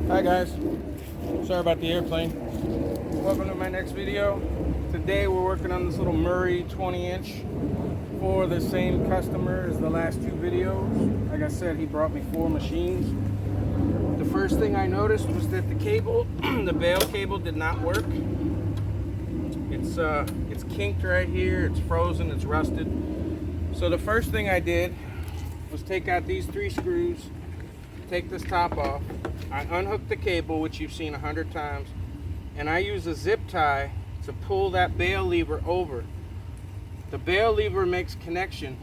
Hi guys, sorry about the airplane. Welcome to my next video. Today we're working on this little Murray 20-inch for the same customer as the last two videos. Like I said, he brought me 4 machines. The first thing I noticed was that the cable, the bail cable, did not work. It's kinked right here, it's frozen, it's rusted. So the first thing I did was take out these 3 screws, take this top off. I unhooked the cable, which you've seen 100 times, and I use a zip tie to pull that bail lever over. The bail lever makes connection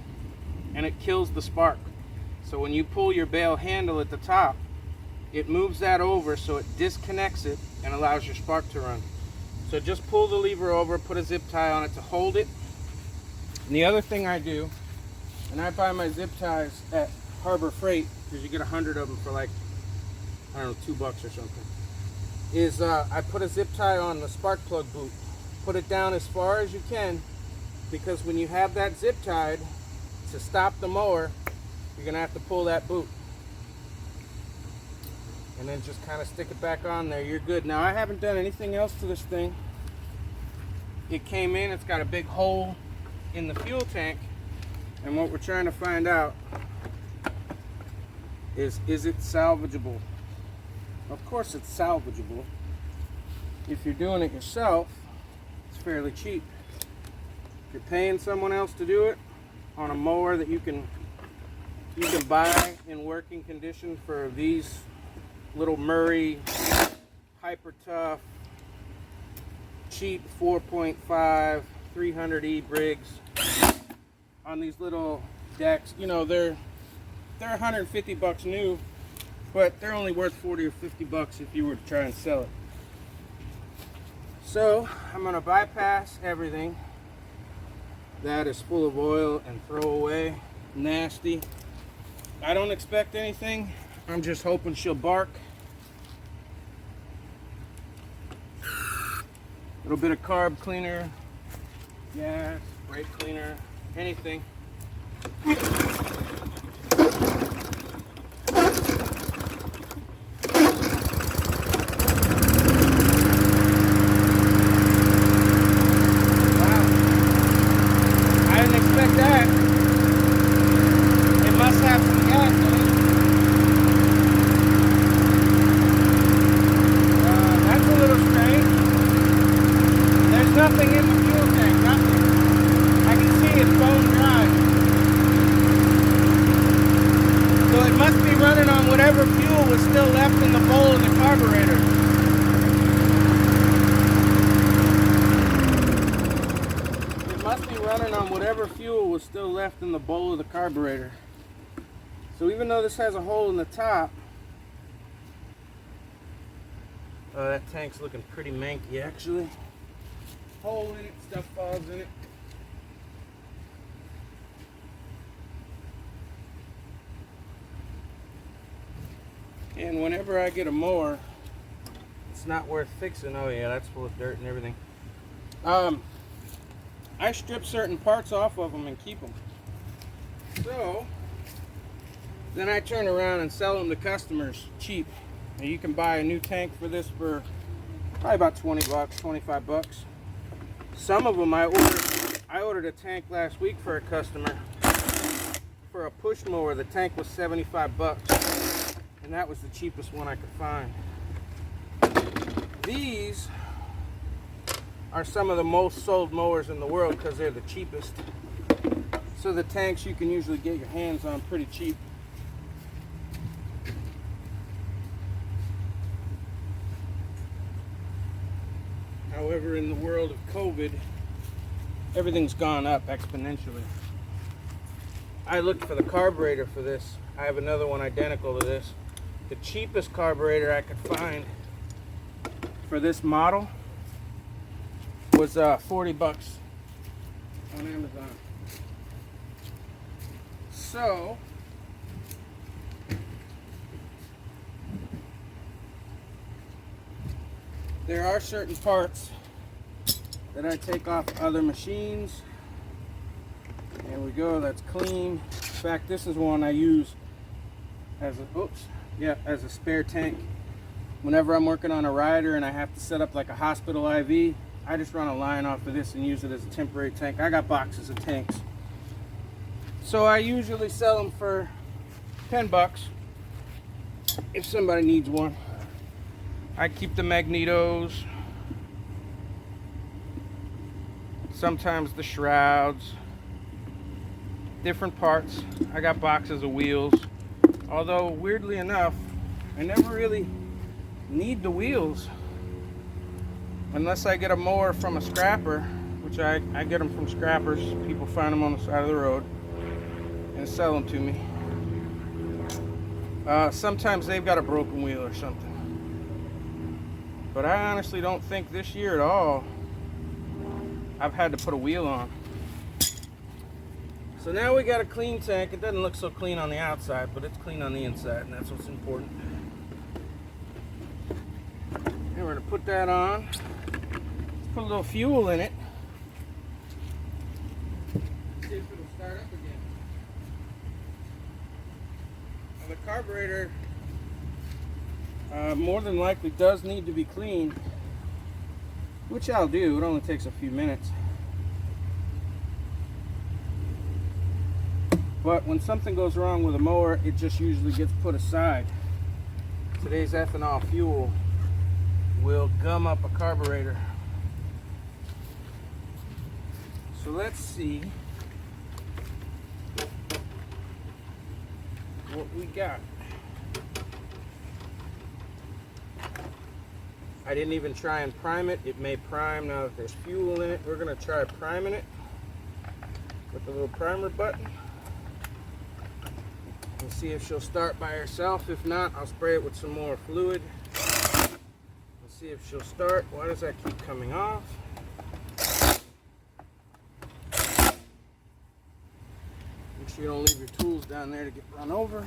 and it kills the spark. So when you pull your bail handle at the top, it moves that over so it disconnects it and allows your spark to run. So just pull the lever over, put a zip tie on it to hold it. And the other thing I do, and I buy my zip ties at Harbor Freight, because you get 100 of them for like, I don't know, $2 or something, is I put a zip tie on the spark plug boot. Put it down as far as you can, because when you have that zip tied, to stop the mower, you're going to have to pull that boot. And then just kind of stick it back on there. You're good. Now, I haven't done anything else to this thing. It came in, it's got a big hole in the fuel tank. And what we're trying to find out is it salvageable? Of course it's salvageable. If you're doing it yourself, it's fairly cheap. If you're paying someone else to do it on a mower that you can buy in working condition for these little Murray hyper tough cheap 4.5 300E Briggs on these little decks, you know, they're $150 new, but they're only worth 40 or 50 bucks if you were to try and sell it. So I'm going to bypass everything that is full of oil and throw away, nasty. I don't expect anything. I'm just hoping she'll bark. A little bit of carb cleaner, gas, brake cleaner, anything. Nothing in the fuel tank, nothing. I can see it's bone dry. So it must be running on whatever fuel was still left in the bowl of the carburetor. It must be running on whatever fuel was still left in the bowl of the carburetor. So even though this has a hole in the top, that tank's looking pretty manky actually. Hole in it, stuff falls in it. And whenever I get a mower, it's not worth fixing. Oh yeah, that's full of dirt and everything. I strip certain parts off of them and keep them. So then I turn around and sell them to customers cheap. Now you can buy a new tank for this for probably about 20 bucks, 25 bucks. Some of them I ordered a tank last week for a customer for a push mower. The tank was 75 bucks, and that was the cheapest one I could find. These are some of the most sold mowers in the world because they're the cheapest. So the tanks you can usually get your hands on pretty cheap. However, in the world of COVID, everything's gone up exponentially. I looked for the carburetor for this. I have another one identical to this. The cheapest carburetor I could find for this model was 40 bucks on Amazon. So there are certain parts that I take off other machines. There we go, that's clean. In fact, this is one I use as a, as a spare tank whenever I'm working on a rider and I have to set up like a hospital IV, I just run a line off of this and use it as a temporary tank. I got boxes of tanks. So I usually sell them for 10 bucks if somebody needs one. I keep the magnetos, sometimes the shrouds, different parts. I got boxes of wheels, although weirdly enough, I never really need the wheels unless I get a mower from a scrapper, which I get them from scrappers. People find them on the side of the road and sell them to me. Sometimes they've got a broken wheel or something. But I honestly don't think this year at all I've had to put a wheel on. So now we got a clean tank. It doesn't look so clean on the outside, but it's clean on the inside, and that's what's important. And we're gonna put that on. Let's put a little fuel in it. See if it'll start up again. Now the carburetor more than likely does need to be cleaned, which I'll do. It only takes a few minutes. But when something goes wrong with a mower, it just usually gets put aside. Today's ethanol fuel will gum up a carburetor. So let's see what we got. I didn't even try and prime it. It may prime now that there's fuel in it. We're gonna try priming it with the little primer button and see if she'll start by herself. If not, I'll spray it with some more fluid and see if she'll start. Why does that keep coming off? Make sure you don't leave your tools down there to get run over.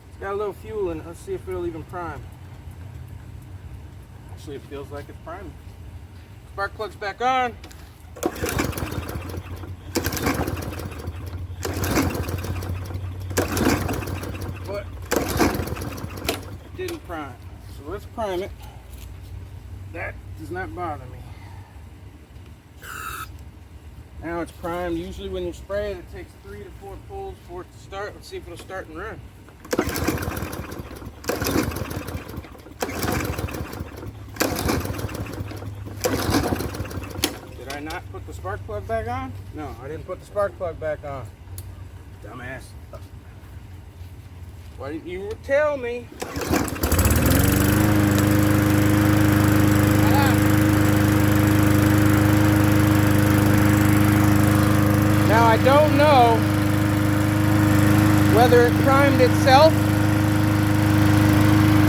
It's got a little fuel in it. Let's see if it'll even prime. Actually, it feels like it's priming. Spark plug's back on. But it didn't prime. So let's prime it. That does not bother me. Now it's primed. Usually when you spray it, it takes 3 to 4 pulls for it to start. Let's see if it'll start and run. Did I not put the spark plug back on? No, I didn't put the spark plug back on. Dumbass. Why didn't you tell me? Now I don't know whether it primed itself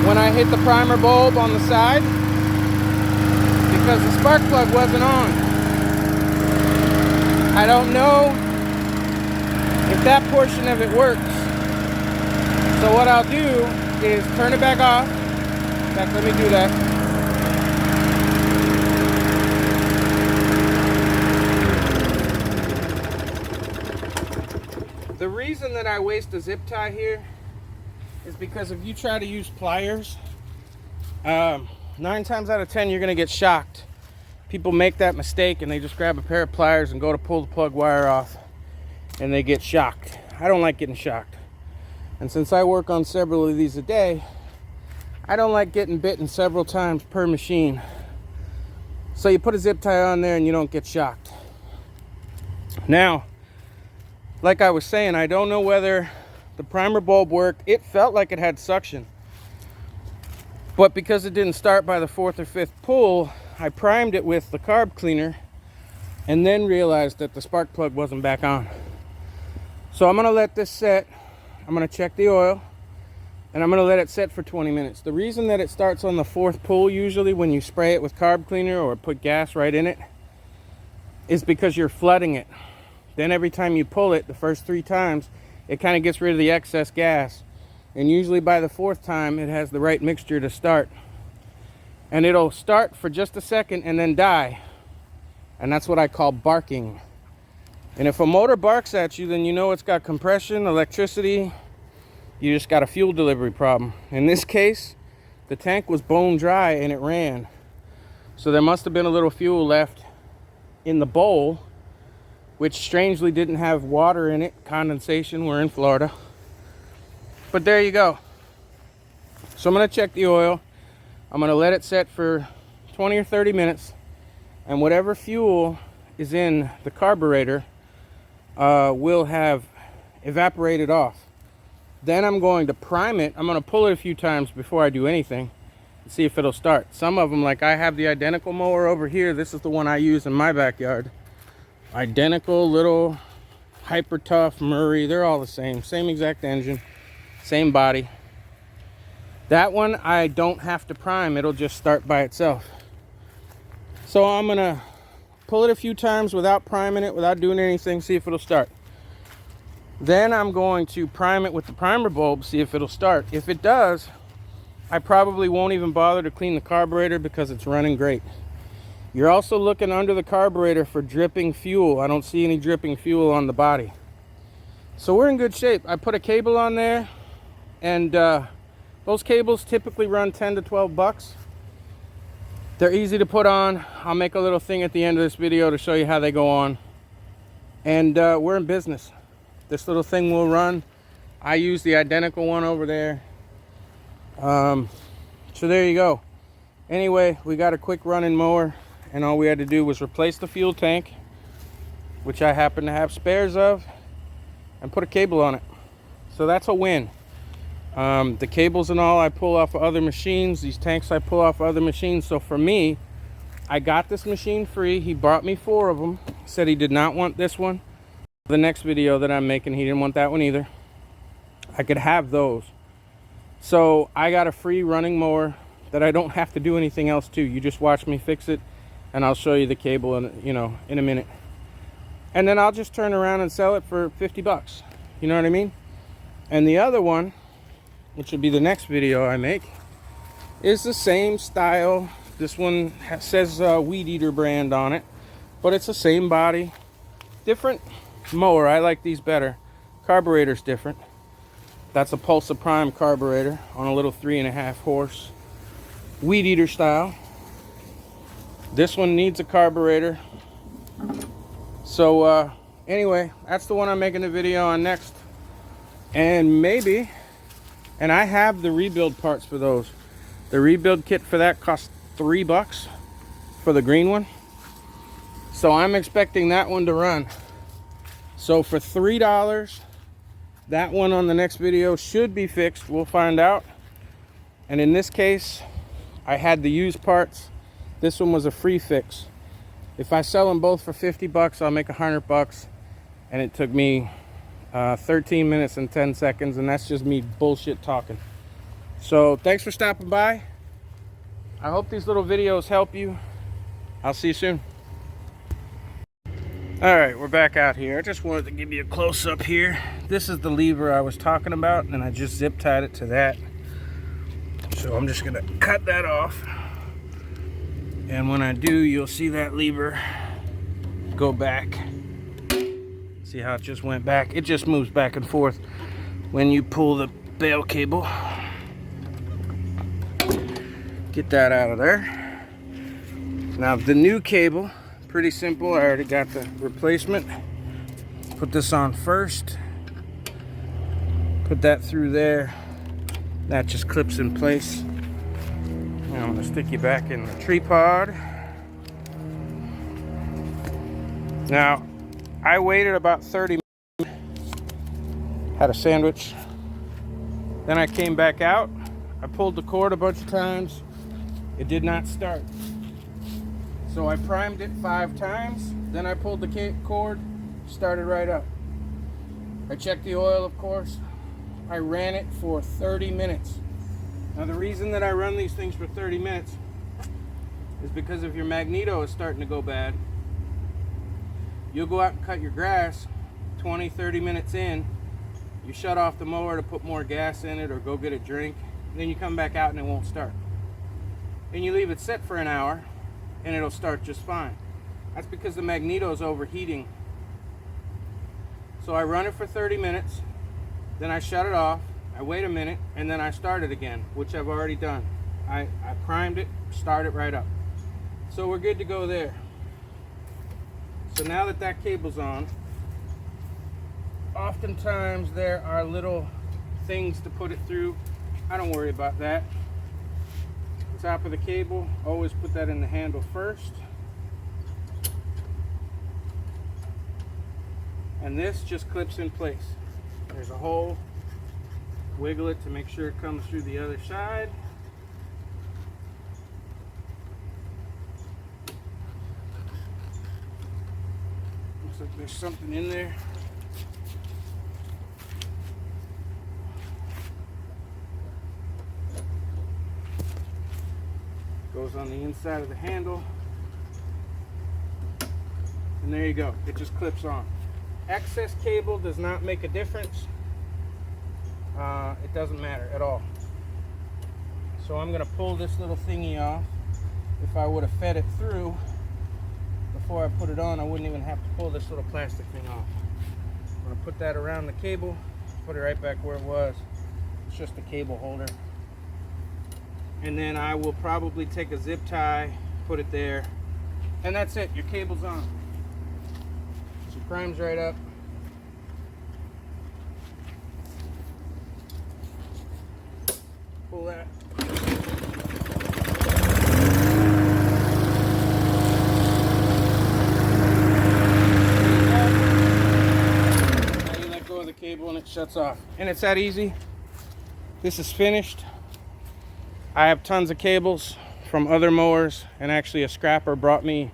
when I hit the primer bulb on the side, because the spark plug wasn't on. I don't know if that portion of it works. So what I'll do is turn it back off. In fact, let me do that. The reason that I waste a zip tie here is because if you try to use pliers, 9 times out of 10 you're gonna get shocked. People make that mistake and they just grab a pair of pliers and go to pull the plug wire off and they get shocked. I don't like getting shocked. And since I work on several of these a day, I don't like getting bitten several times per machine. So you put a zip tie on there and you don't get shocked. Now, like I was saying, I don't know whether the primer bulb worked. It felt like it had suction. But because it didn't start by the 4th or 5th pull, I primed it with the carb cleaner and then realized that the spark plug wasn't back on. So I'm gonna let this set. I'm gonna check the oil and I'm gonna let it set for 20 minutes. The reason that it starts on the 4th pull usually when you spray it with carb cleaner or put gas right in it is because you're flooding it. Then every time you pull it, the first 3 times, it kind of gets rid of the excess gas. And usually by the 4th time, it has the right mixture to start. And it'll start for just a second and then die. And that's what I call barking. And if a motor barks at you, then you know it's got compression, electricity. You just got a fuel delivery problem. In this case, the tank was bone dry and it ran. So there must have been a little fuel left in the bowl, which strangely didn't have water in it. Condensation, we're in Florida. But there you go. So I'm gonna check the oil. I'm gonna let it set for 20 or 30 minutes, and whatever fuel is in the carburetor will have evaporated off. Then I'm going to prime it. I'm gonna pull it a few times before I do anything and see if it'll start. Some of them, like I have the identical mower over here. This is the one I use in my backyard. Identical little Hyper Tough Murray. They're all the same exact engine, same body. That one I don't have to prime, it'll just start by itself. So I'm gonna pull it a few times without priming it, without doing anything, see if it'll start. Then I'm going to prime it with the primer bulb, see if it'll start. If it does, I probably won't even bother to clean the carburetor because it's running great. You're also looking under the carburetor for dripping fuel. I don't see any dripping fuel on the body. So we're in good shape. I put a cable on there, and those cables typically run 10 to 12 bucks. They're easy to put on. I'll make a little thing at the end of this video to show you how they go on. And we're in business. This little thing will run. I use the identical one over there. So there you go. Anyway, we got a quick running mower, and all we had to do was replace the fuel tank, which I happen to have spares of, and put a cable on it. So that's a win. The cables and all I pull off of other machines. These tanks I pull off of other machines. So for me, I got this machine free. He brought me 4 of them. He said he did not want this one. The next video that I'm making, he didn't want that one either. I could have those. So I got a free running mower that I don't have to do anything else to. You just watch me fix it, and I'll show you the cable in a minute. And then I'll just turn around and sell it for 50 bucks. You know what I mean? And the other one, which will be the next video I make, is the same style. This one says Weed Eater brand on it, but it's the same body. Different mower. I like these better. Carburetor's different. That's a Pulsa Prime carburetor on a little 3.5 horse Weed Eater style. This one needs a carburetor. So anyway, that's the one I'm making the video on next. And maybe, and I have the rebuild parts for those. The rebuild kit for that costs $3 for the green one. So I'm expecting that one to run. So for $3, that one on the next video should be fixed. We'll find out. And in this case, I had the used parts. This one was a free fix. If I sell them both for 50 bucks, I'll make 100 bucks. And it took me 13 minutes and 10 seconds, and that's just me bullshit talking. So thanks for stopping by. I hope these little videos help you. I'll see you soon. All right, we're back out here. I just wanted to give you a close-up here. This is the lever I was talking about, and I just zip tied it to that. So I'm just gonna cut that off. And when I do, you'll see that lever go back. See how it just went back? It just moves back and forth when you pull the bail cable. Get that out of there. Now the new cable, pretty simple. I already got the replacement. Put this on first. Put that through there. That just clips in place. Now I'm gonna stick you back in the tree pod. Now, I waited about 30 minutes, had a sandwich. Then I came back out. I pulled the cord a bunch of times. It did not start. So I primed it 5 times. Then I pulled the cord, started right up. I checked the oil, of course. I ran it for 30 minutes. Now the reason that I run these things for 30 minutes is because if your magneto is starting to go bad, you'll go out and cut your grass 20, 30 minutes in. You shut off the mower to put more gas in it or go get a drink. And then you come back out and it won't start. And you leave it set for an hour and it'll start just fine. That's because the magneto is overheating. So I run it for 30 minutes, then I shut it off, I wait a minute, and then I start it again, which I've already done. I primed it, started right up. So we're good to go there. So now that that cable's on, oftentimes there are little things to put it through. I don't worry about that. Top of the cable, always put that in the handle first. And this just clips in place. There's a hole. Wiggle it to make sure it comes through the other side. Looks like there's something in there. Goes on the inside of the handle. And there you go. It just clips on. Excess cable does not make a difference. It doesn't matter at all. So I'm going to pull this little thingy off. If I would have fed it through before I put it on, I wouldn't even have to pull this little plastic thing off. I'm going to put that around the cable, put it right back where it was. It's just a cable holder. And then I will probably take a zip tie, put it there, and that's it. Your cable's on. So it primes right up. Pull that. Now you let go of the cable and it shuts off. And it's that easy. This is finished. I have tons of cables from other mowers, and actually a scrapper brought me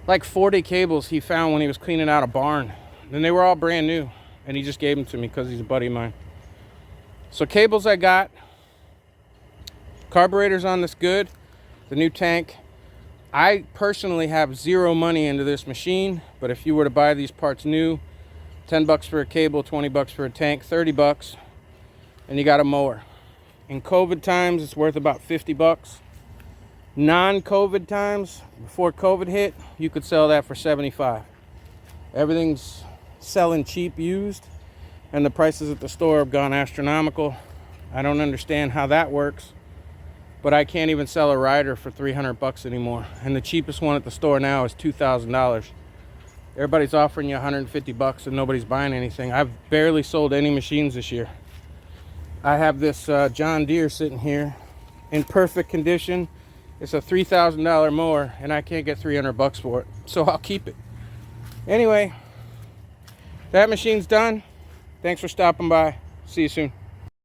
like 40 cables he found when he was cleaning out a barn. And they were all brand new, and he just gave them to me because he's a buddy of mine. So cables I got. Carburetor's on this good. The new tank. I personally have zero money into this machine, but if you were to buy these parts new, 10 bucks for a cable, 20 bucks for a tank, 30 bucks, and you got a mower. In COVID times, it's worth about 50 bucks. Non-COVID times, before COVID hit, you could sell that for 75. Everything's selling cheap used, and the prices at the store have gone astronomical. I don't understand how that works, but I can't even sell a rider for 300 bucks anymore. And the cheapest one at the store now is $2,000. Everybody's offering you 150 bucks and nobody's buying anything. I've barely sold any machines this year. I have this John Deere sitting here in perfect condition. It's a $3,000 mower and I can't get 300 bucks for it. So I'll keep it. Anyway, that machine's done. Thanks for stopping by. See you soon.